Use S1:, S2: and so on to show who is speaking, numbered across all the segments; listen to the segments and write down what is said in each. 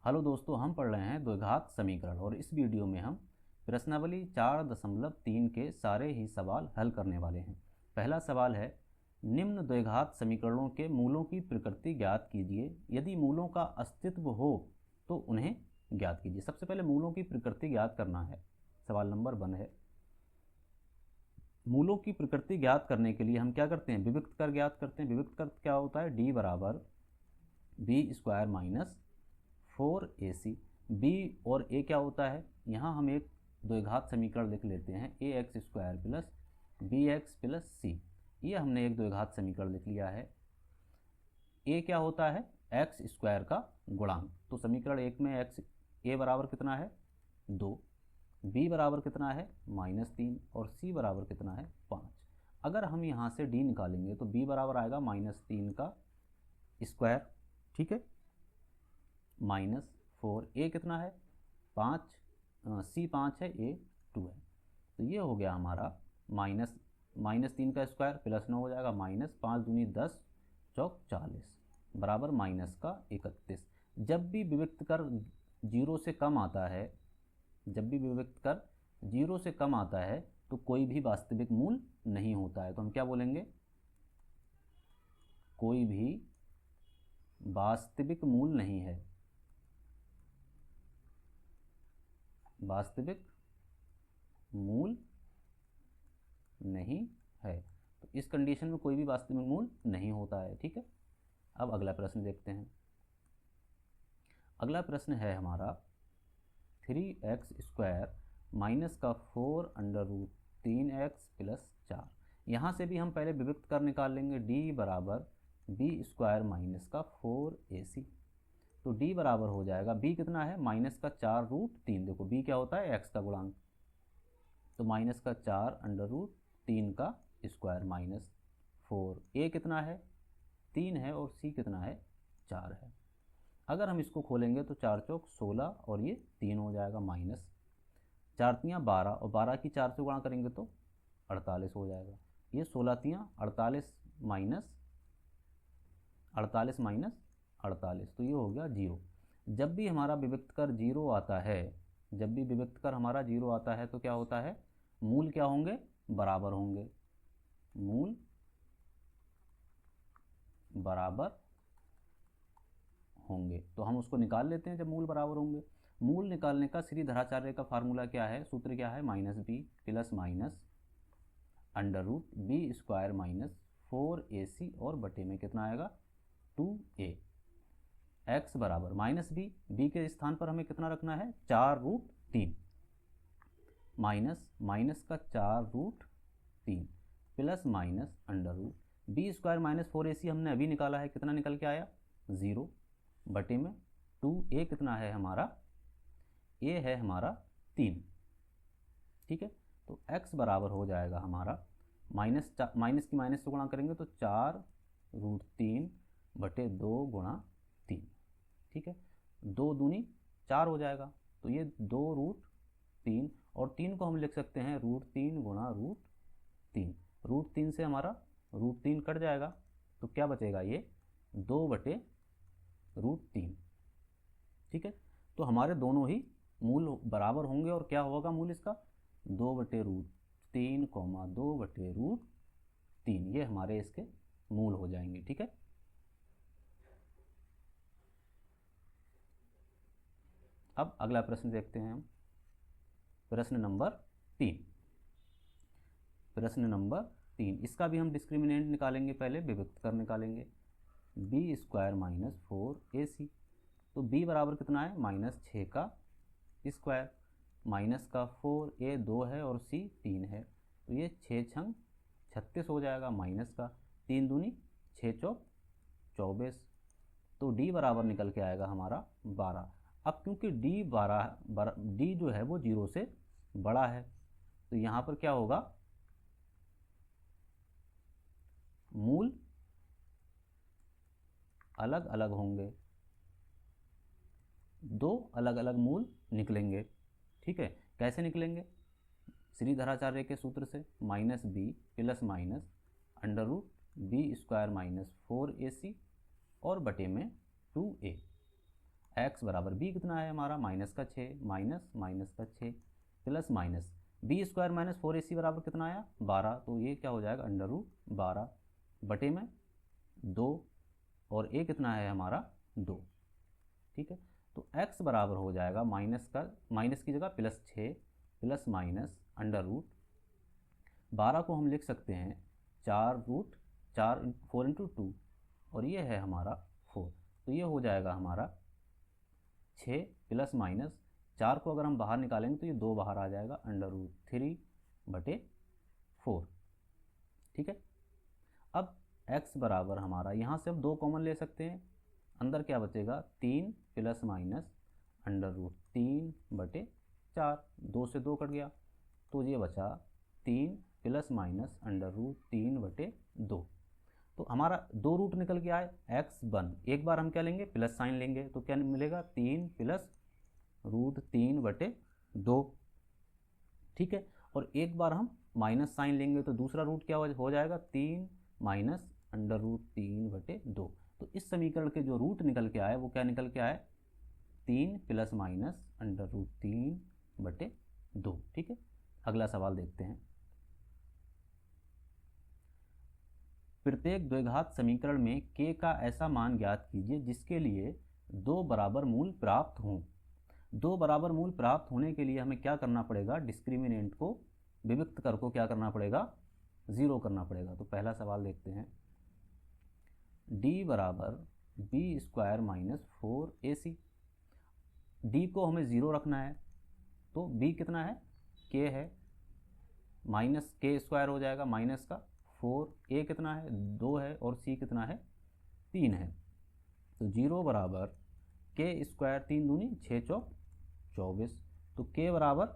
S1: Hello दोस्तों, हम पढ़ रहे हैं द्विघात समीकरण और इस वीडियो में हम प्रश्नावली 4.3 के सारे ही सवाल हल करने वाले हैं। पहला सवाल है, निम्न द्विघात समीकरणों के मूलों की प्रकृति ज्ञात कीजिए। यदि मूलों का अस्तित्व हो तो उन्हें ज्ञात कीजिए। सबसे पहले मूलों की प्रकृति ज्ञात करना है। सवाल नंबर 1 है, मूलों की प्रकृति ज्ञात करने के लिए हम क्या करते हैं, विविक्त कर ज्ञात करते हैं। विविक्त कर क्या होता है, डी बराबर b² माइनस 4ac। b और a क्या होता है, यहाँ हम एक द्विघात समीकरण लिख लेते हैं, ax² plus bx plus c। ये हमने एक द्विघात समीकरण लिख लिया है। a क्या होता है, x² का गुणांक। तो समीकरण एक में a बराबर कितना है 2, b बराबर कितना है -3 और c बराबर कितना है 5। अगर हम यहाँ से d निकालेंगे तो b बराबर आएगा -3 का स्क्वायर, ठीक है, -4, a कितना है 5, c 5 है, a 2 है। तो ये हो गया हमारा -3 का स्क्वायर प्लस 9 हो जाएगा, -5 दूनी 10 चौक 40 बराबर -31। जब भी विविक्त कर 0 से कम आता है, जब भी विविक्त कर 0 से कम आता है तो कोई भी वास्तविक मूल नहीं होता है। तो हम क्या बोलेंगे, कोई भी वास्तविक मूल नहीं है, वास्तविक मूल नहीं है। तो इस कंडीशन में कोई भी वास्तविक मूल नहीं होता है, ठीक है। अब अगला प्रश्न देखते हैं। अगला प्रश्न है हमारा 3x² माइनस का 4 अंडर रूट 3x प्लस 4। यहाँ से भी हम पहले विविक्त कर निकाल लेंगे, d बराबर b² माइनस का 4ac। तो d बराबर हो जाएगा, b कितना है -4√3। देखो b क्या होता है, x का गुणांक, तो -4 अंडर रूट 3 का स्क्वायर माइनस 4। a कितना है 3 है और c कितना है 4 है। अगर हम इसको खोलेंगे तो 4 चौक 16 और ये 3 हो जाएगा, माइनस 4 तियाँ 12 और 12 की 4 से गुणा करेंगे तो 48 हो जाएगा। ये 16 तियाँ 48 माइनस 48, तो ये हो गया 0। जब भी हमारा विविक्त कर 0 आता है, जब भी विविक्त कर हमारा 0 आता है तो क्या होता है, मूल क्या होंगे, बराबर होंगे, मूल बराबर होंगे। तो हम उसको निकाल लेते हैं जब मूल बराबर होंगे। मूल निकालने का श्रीधराचार्य का फार्मूला क्या है, सूत्र क्या है, -b plus minus under root b² minus 4ac और बटे में कितना आएगा 2a। x बराबर -b के स्थान पर हमें कितना रखना है 4√3 माइनस का 4√3 plus minus under root b² minus 4ac हमने अभी निकाला है, कितना निकल के आया 0 बटे में 2a कितना है हमारा, a है हमारा 3, ठीक है। तो x बराबर हो जाएगा हमारा माइनस की माइनस से गुणा करेंगे तो 4√3 बटे 2 गुणा 3, ठीक है, 2 दूनी 4 हो जाएगा। तो ये 2√3 और 3 को हम लिख सकते हैं √3 गुणा √3। √3 से हमारा √3 कट जाएगा तो क्या बचेगा, ये 2 बटे √3, ठीक है। तो हमारे दोनों ही मूल बराबर होंगे और क्या होगा मूल इसका 2 बटे √3, 2 बटे √3, ये हमारे इसके मूल हो जाएंगे, ठीक है। अब अगला प्रश्न देखते हैं हम, प्रश्न नंबर 3। प्रश्न नंबर 3, इसका भी हम डिस्क्रिमिनेंट निकालेंगे, पहले विविक्त कर निकालेंगे, b² माइनस 4ac। तो b बराबर कितना है -6 का स्क्वायर माइनस का 4, a 2 है और c 3 है। तो ये 6 छंग 36 हो जाएगा, माइनस का 3 दूनी 6 चौक 24। तो d बराबर निकल के आएगा हमारा 12। अब क्योंकि d जो है वो 0 से बड़ा है तो यहाँ पर क्या होगा, मूल अलग अलग होंगे, 2 अलग अलग मूल निकलेंगे, ठीक है। कैसे निकलेंगे, श्रीधराचार्य के सूत्र से, -b plus minus under root b² minus 4ac और बटे में 2a। x बराबर b कितना है हमारा माइनस का 6 माइनस माइनस का 6 plus minus B square minus 4ac बराबर कितना आया 12, तो ये क्या हो जाएगा अंडर रूट 12 बटे में 2 और a कितना है हमारा 2। ठीक है, तो x बराबर हो जाएगा माइनस की जगह plus 6 plus minus under root 12 को हम लिख सकते हैं 4 इंटू 2 और ये है हमारा 4, तो ये हो जाएगा हमारा 6 प्लस माइनस 4 को अगर हम बाहर निकालेंगे तो ये 2 बाहर आ जाएगा अंडर रूट 3/4। ठीक है, अब x बराबर हमारा यहाँ से हम 2 कॉमन ले सकते हैं, अंदर क्या बचेगा 3 प्लस माइनस अंडर रूट 3/4, 2 से 2 कट गया तो ये बचा 3 प्लस माइनस अंडर रूट 3/2। तो हमारा 2 रूट निकल के आए x1, एक बार हम क्या लेंगे प्लस साइन लेंगे तो क्या मिलेगा 3 प्लस रूट 3/2। ठीक है, और एक बार हम माइनस साइन लेंगे तो दूसरा रूट क्या हो जाएगा 3 माइनस अंडर रूट 3/2। तो इस समीकरण के जो रूट निकल के आए वो क्या निकल के आए 3 प्लस माइनस अंडर रूट 3/2। ठीक है, अगला सवाल देखते हैं। प्रत्येक द्विघात समीकरण में k का ऐसा मान ज्ञात कीजिए जिसके लिए 2 बराबर मूल प्राप्त हों। 2 बराबर मूल प्राप्त होने के लिए हमें क्या करना पड़ेगा, डिस्क्रिमिनेंट को विविक्त कर को क्या करना पड़ेगा 0 करना पड़ेगा। तो पहला सवाल देखते हैं, d बराबर b square minus 4ac। d को हमें 0 रखना है तो b कितना है k है, माइनस k स्क्वायर हो जाएगा माइनस का 4, a कितना है 2 है और c कितना है 3 है। तो 0 बराबर k स्क्वायर 3 दूनी 6 चौक 24, तो k बराबर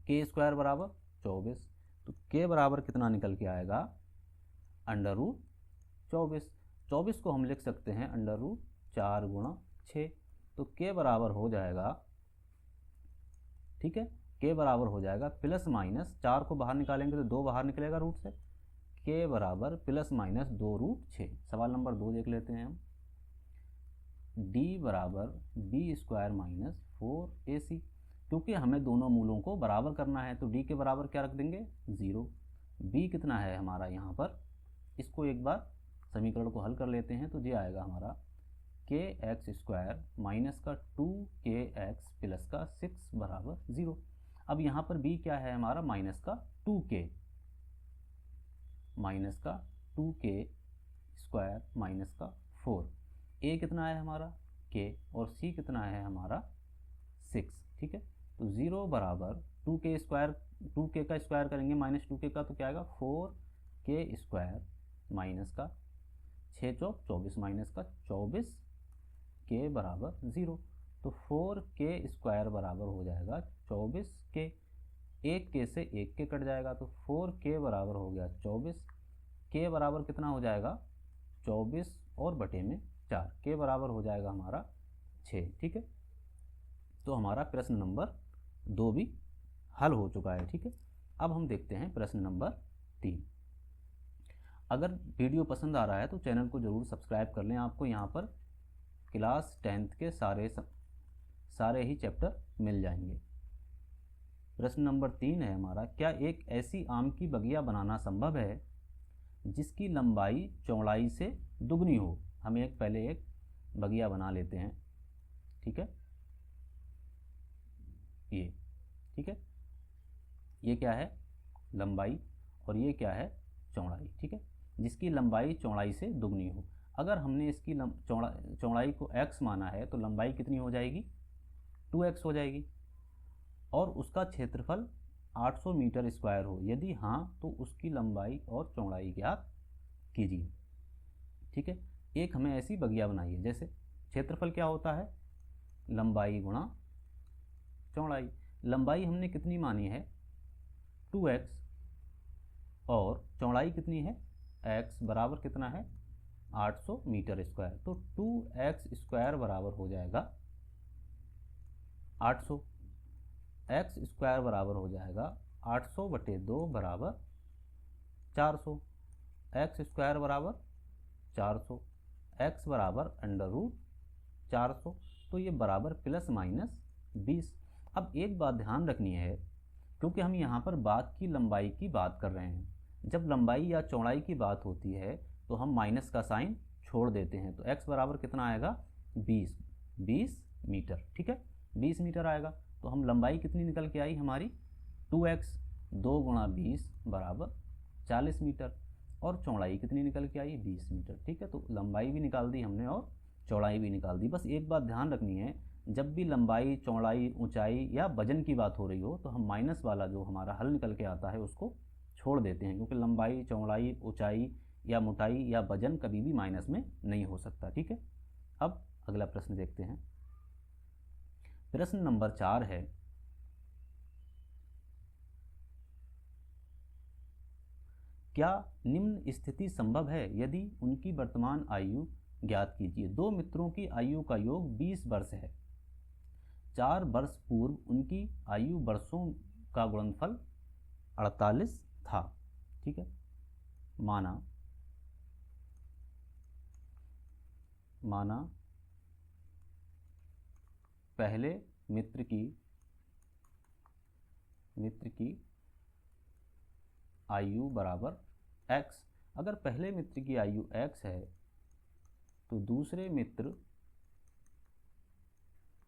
S1: k स्क्वायर बराबर 24, तो k बराबर कितना निकल के आएगा अंडर रूट 24। 24 को हम लिख सकते हैं अंडर रूट 4 गुणा 6, तो k बराबर हो जाएगा, ठीक है, k बराबर हो जाएगा प्लस माइनस 4 को बाहर निकालेंगे तो 2 बाहर निकलेगा रूट से, k बराबर प्लस माइनस 2 रूट 6। सवाल नंबर 2 देख लेते हैं हम, d बराबर b स्क्वायर माइनस 4ac। क्योंकि हमें दोनों मूलों को बराबर करना है तो d के बराबर क्या रख देंगे 0। b कितना है हमारा यहाँ पर, इसको एक बार समीकरण को हल कर लेते हैं तो ये आएगा हमारा kx स्क्वायर माइनस का 2kx प्लस का 6 बराबर 0। अब यहाँ पर b क्या है हमारा माइनस का 2k, माइनस का 2k स्क्वायर माइनस का 4, a कितना है हमारा k और c कितना है हमारा 6। ठीक है, तो 0 बराबर 2k स्क्वायर, 2k का स्क्वायर करेंगे माइनस 2k का तो क्या आएगा 4k स्क्वायर माइनस का 6 चौक 24 माइनस का 24 k बराबर 0। तो 4k स्क्वायर बराबर हो जाएगा 24k, 1k से 1k कट जाएगा तो 4k बराबर हो गया 24, k बराबर कितना हो जाएगा 24 और बटे में 4, k बराबर हो जाएगा हमारा 6। ठीक है, तो हमारा प्रश्न नंबर 2 भी हल हो चुका है। ठीक है, अब हम देखते हैं प्रश्न नंबर 3। अगर वीडियो पसंद आ रहा है तो चैनल को ज़रूर सब्सक्राइब कर लें, आपको यहाँ पर क्लास 10th के सारे ही चैप्टर मिल जाएंगे। प्रश्न नंबर 3 है हमारा, क्या एक ऐसी आम की बगिया बनाना संभव है जिसकी लंबाई चौड़ाई से दुगनी हो। हम पहले एक बगिया बना लेते हैं। ठीक है, ये ठीक है, ये क्या है लंबाई और ये क्या है चौड़ाई। ठीक है, जिसकी लंबाई चौड़ाई से दुगनी हो। अगर हमने इसकी चौड़ाई को x माना है तो लंबाई कितनी हो जाएगी 2x हो जाएगी, और उसका क्षेत्रफल 800 मीटर स्क्वायर हो। यदि हाँ तो उसकी लंबाई और चौड़ाई ज्ञात कीजिए। ठीक है, एक हमें ऐसी बगिया बनाइए जैसे क्षेत्रफल क्या होता है लंबाई गुणा चौड़ाई। लंबाई हमने कितनी मानी है 2x और चौड़ाई कितनी है x बराबर कितना है 800 मीटर स्क्वायर, तो 2x स्क्वायर बराबर हो जाएगा 800, x स्क्वायर बराबर हो जाएगा 800 बटे 2 बराबर 400, x स्क्वायर बराबर 400, x बराबर अंडर रूट 400। तो ये बराबर प्लस माइनस 20। अब एक बात ध्यान रखनी है, क्योंकि हम यहाँ पर बाग की लंबाई की बात कर रहे हैं, जब लंबाई या चौड़ाई की बात होती है तो हम माइनस का साइन छोड़ देते हैं। तो x बराबर कितना आएगा 20 मीटर, ठीक है 20 मीटर आएगा। तो हम लंबाई कितनी निकल के आई हमारी 2x, 2 गुणा 20 बराबर 40 मीटर, और चौड़ाई कितनी निकल के आई 20 मीटर, ठीक है। तो लंबाई भी निकाल दी हमने और चौड़ाई भी निकाल दी। बस एक बात ध्यान रखनी है, जब भी लंबाई, चौड़ाई, ऊंचाई या वजन की बात हो रही हो तो हम माइनस वाला जो हमारा हल निकल के आता है उसको छोड़ देते हैं, क्योंकि लंबाई, चौड़ाई, ऊंचाई या मोटाई या वजन कभी भी माइनस में नहीं हो सकता, ठीक है। अब अगला प्रश्न देखते हैं। प्रश्न नंबर 4 है, क्या निम्न स्थिति संभव है यदि उनकी वर्तमान आयु ज्ञात कीजिए। दो मित्रों की आयु का योग 20 वर्ष है। 4 वर्ष पूर्व उनकी आयु वर्षों का गुणनफल 48 था, ठीक है। माना पहले मित्र की आयु बराबर x। अगर पहले मित्र की आयु x है तो दूसरे मित्र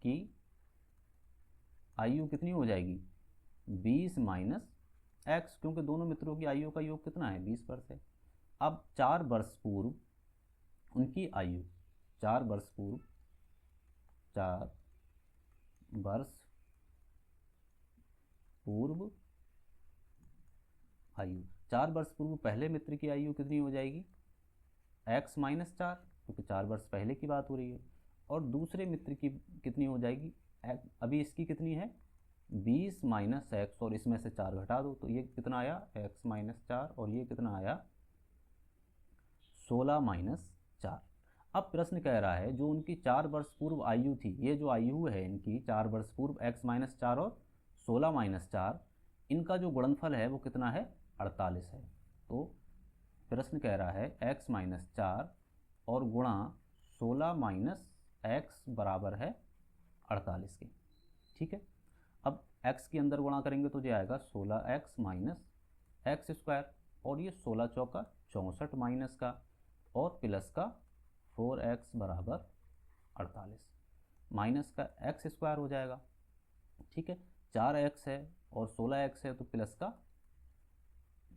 S1: की आयु कितनी हो जाएगी 20 माइनस x, क्योंकि दोनों मित्रों की आयु का योग कितना है 20 वर्ष है। अब 4 वर्ष पूर्व उनकी आयु, 4 वर्ष पूर्व आयु, 4 वर्ष पूर्व पहले मित्र की आयु कितनी हो जाएगी x माइनस 4, क्योंकि 4 वर्ष पहले की बात हो रही है। और दूसरे मित्र की कितनी हो जाएगी, अभी इसकी कितनी है 20 माइनस x, और इसमें से 4 घटा दो तो ये कितना आया x माइनस 4, और ये कितना आया 16 माइनस 4। अब प्रश्न कह रहा है जो उनकी 4 वर्ष पूर्व आयु थी, ये जो आयु है इनकी 4 वर्ष पूर्व x माइनस 4 और 16 माइनस 4, इनका जो गुणनफल है वो कितना है 48 है। तो प्रश्न कह रहा है x माइनस 4 और गुणा 16 माइनस x बराबर है 48 के, ठीक है। अब x के अंदर गुणा करेंगे तो ये आएगा 16x माइनस एक्स स्क्वायर, और ये 16 चौका 64 माइनस का और प्लस का 4x बराबर 48, माइनस का x स्क्वायर हो जाएगा, ठीक है। 4x है और 16x है तो प्लस का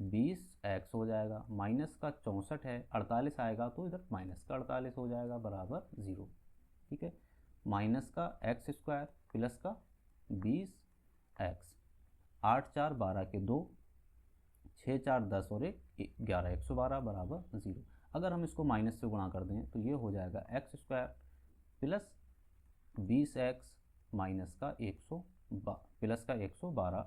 S1: 20x हो जाएगा, माइनस का 64 है, 48 आएगा तो इधर माइनस का 48 हो जाएगा बराबर 0, ठीक है। माइनस का x स्क्वायर प्लस का 20x, 8 4 12 के 2, 6 4 10 और 1 11, 112 बराबर 0। अगर हम इसको माइनस से गुणा कर दें तो ये हो जाएगा x square plus 20x minus का 112,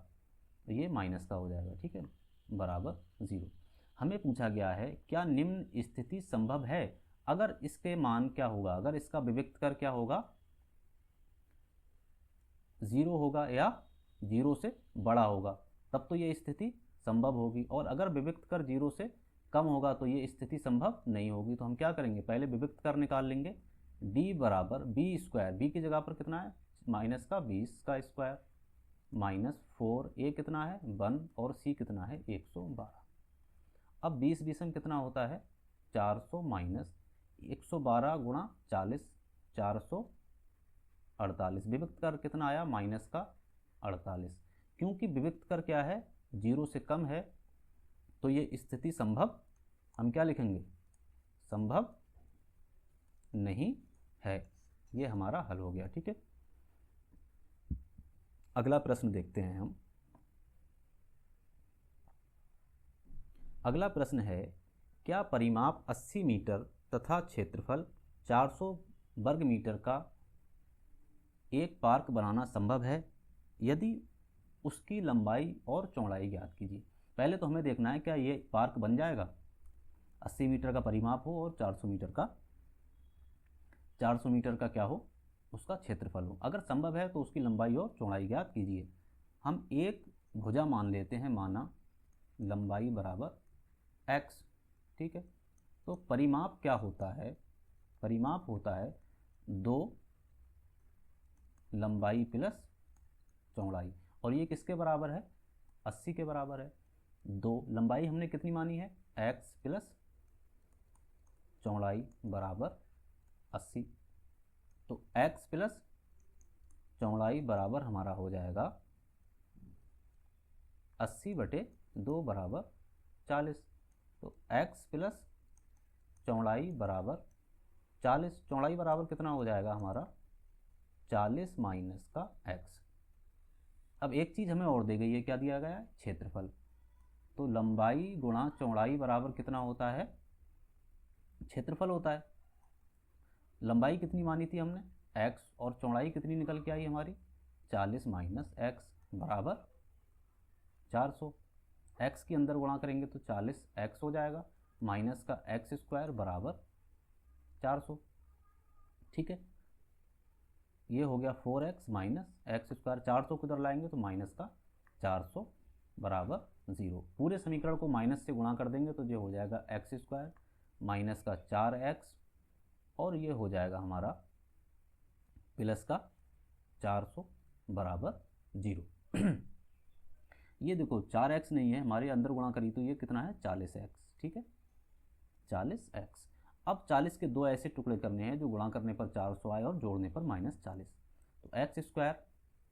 S1: तो ये माइनस का हो जाएगा, ठीक है, बराबर 0। हमें पूछा गया है क्या निम्न स्थिति संभव है। अगर इसके मान क्या होगा, अगर इसका विविक्त कर क्या होगा 0 होगा या 0 से बड़ा होगा, तब तो ये स्थिति संभव होगी, और अगर विविक्त कर 0 से कम होगा तो ये स्थिति संभव नहीं होगी। तो हम क्या करेंगे, पहले विविक्त कर निकाल लेंगे, d बराबर b स्क्वायर, b की जगह पर कितना है माइनस का 20 का स्क्वायर माइनस 4, a कितना है 1 और c कितना है 112। अब 20 बीसम कितना होता है 400 माइनस 112 गुणा 40 448, विविक्त कर कितना आया माइनस का 48। क्योंकि विविक्त कर क्या है 0 से कम है तो ये स्थिति संभव, हम क्या लिखेंगे संभव नहीं है। ये हमारा हल हो गया, ठीक है। अगला प्रश्न देखते हैं हम। अगला प्रश्न है क्या परिमाप 80 मीटर तथा क्षेत्रफल 400 वर्ग मीटर का एक पार्क बनाना संभव है, यदि उसकी लंबाई और चौड़ाई ज्ञात कीजिए। पहले तो हमें देखना है क्या ये पार्क बन जाएगा, 80 मीटर का परिमाप हो और 400 मीटर का क्या हो उसका क्षेत्रफल हो। अगर संभव है तो उसकी लंबाई और चौड़ाई ज्ञात कीजिए। हम एक भुजा मान लेते हैं, माना लंबाई बराबर x, ठीक है। तो परिमाप क्या होता है, परिमाप होता है 2 लंबाई प्लस चौड़ाई, और ये किसके बराबर है, 80 के बराबर है। 2 लंबाई हमने कितनी मानी है, x प्लस चौड़ाई बराबर 80, तो x प्लस चौड़ाई बराबर हमारा हो जाएगा 80/2 बराबर 40। तो x प्लस चौड़ाई बराबर 40, चौड़ाई बराबर कितना हो जाएगा हमारा 40 माइनस का x। अब एक चीज़ हमें और दी गई है, क्या दिया गया है, क्षेत्रफल। तो लंबाई गुणा चौड़ाई बराबर कितना होता है, क्षेत्रफल होता है। लंबाई कितनी मानी थी हमने, x, और चौड़ाई कितनी निकल के आई हमारी 40 माइनस x बराबर 400। x के अंदर गुणा करेंगे तो 40x हो जाएगा, माइनस का x² बराबर 400। ठीक है, ये हो गया 4x माइनस x², 400 को इधर लाएंगे तो माइनस का 400 बराबर 0। पूरे समीकरण को माइनस से गुणा कर देंगे तो ये हो जाएगा x² माइनस का 4x, और ये हो जाएगा हमारा प्लस का 400 बराबर 0। ये देखो 4x नहीं है, हमारे अंदर गुणा करी तो ये कितना है 40x। ठीक है, 40x। अब 40 के 2 ऐसे टुकड़े करने हैं जो गुणा करने पर 400 आए और जोड़ने पर -40। तो x²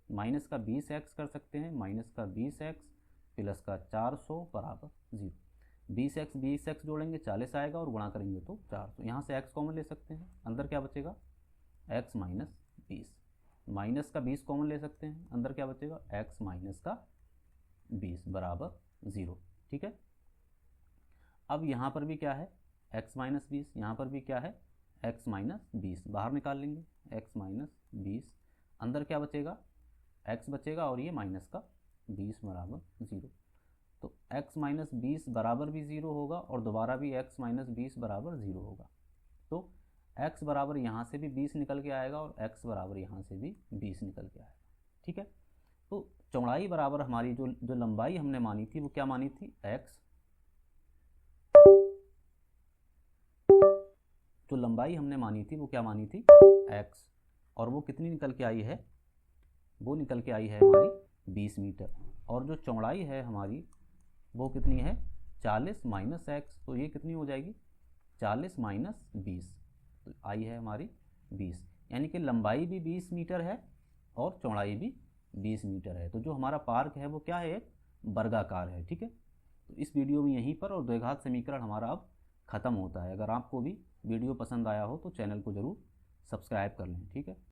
S1: माइनस का 20x कर सकते हैं, माइनस का 20x प्लस का 400 बराबर 0। 20x जोड़ेंगे 40 आएगा और गुणा करेंगे तो 400। यहाँ से x कॉमन ले सकते हैं, अंदर क्या बचेगा x माइनस 20, माइनस का 20 कॉमन ले सकते हैं, अंदर क्या बचेगा x माइनस का 20 बराबर 0। ठीक है, अब यहाँ पर भी क्या है x माइनस 20, यहाँ पर भी क्या है x माइनस 20, बाहर निकाल लेंगे x माइनस 20, अंदर क्या बचेगा x बचेगा और ये माइनस का 20 बराबर 0। तो x माइनस 20 बराबर भी 0 होगा और दोबारा भी x माइनस 20 बराबर 0 होगा। तो x बराबर यहाँ से भी 20 निकल के आएगा और x बराबर यहाँ से भी 20 निकल के आएगा। ठीक है, तो चौड़ाई बराबर हमारी जो लंबाई हमने मानी थी वो क्या मानी थी x, जो लंबाई हमने मानी थी वो क्या मानी थी x, और वो कितनी निकल के आई है, वो निकल के आई है हमारी 20 मीटर, और जो चौड़ाई है हमारी वो कितनी है 40 माइनस x, तो ये कितनी हो जाएगी 40 माइनस 20, तो आई है हमारी 20, यानी कि लंबाई भी 20 मीटर है और चौड़ाई भी 20 मीटर है। तो जो हमारा पार्क है वो क्या है, एक वर्गाकार है। ठीक है, तो इस वीडियो में यहीं पर और द्विघात समीकरण हमारा अब ख़त्म होता है। अगर आपको भी वीडियो पसंद आया हो तो चैनल को ज़रूर सब्सक्राइब कर लें। ठीक है।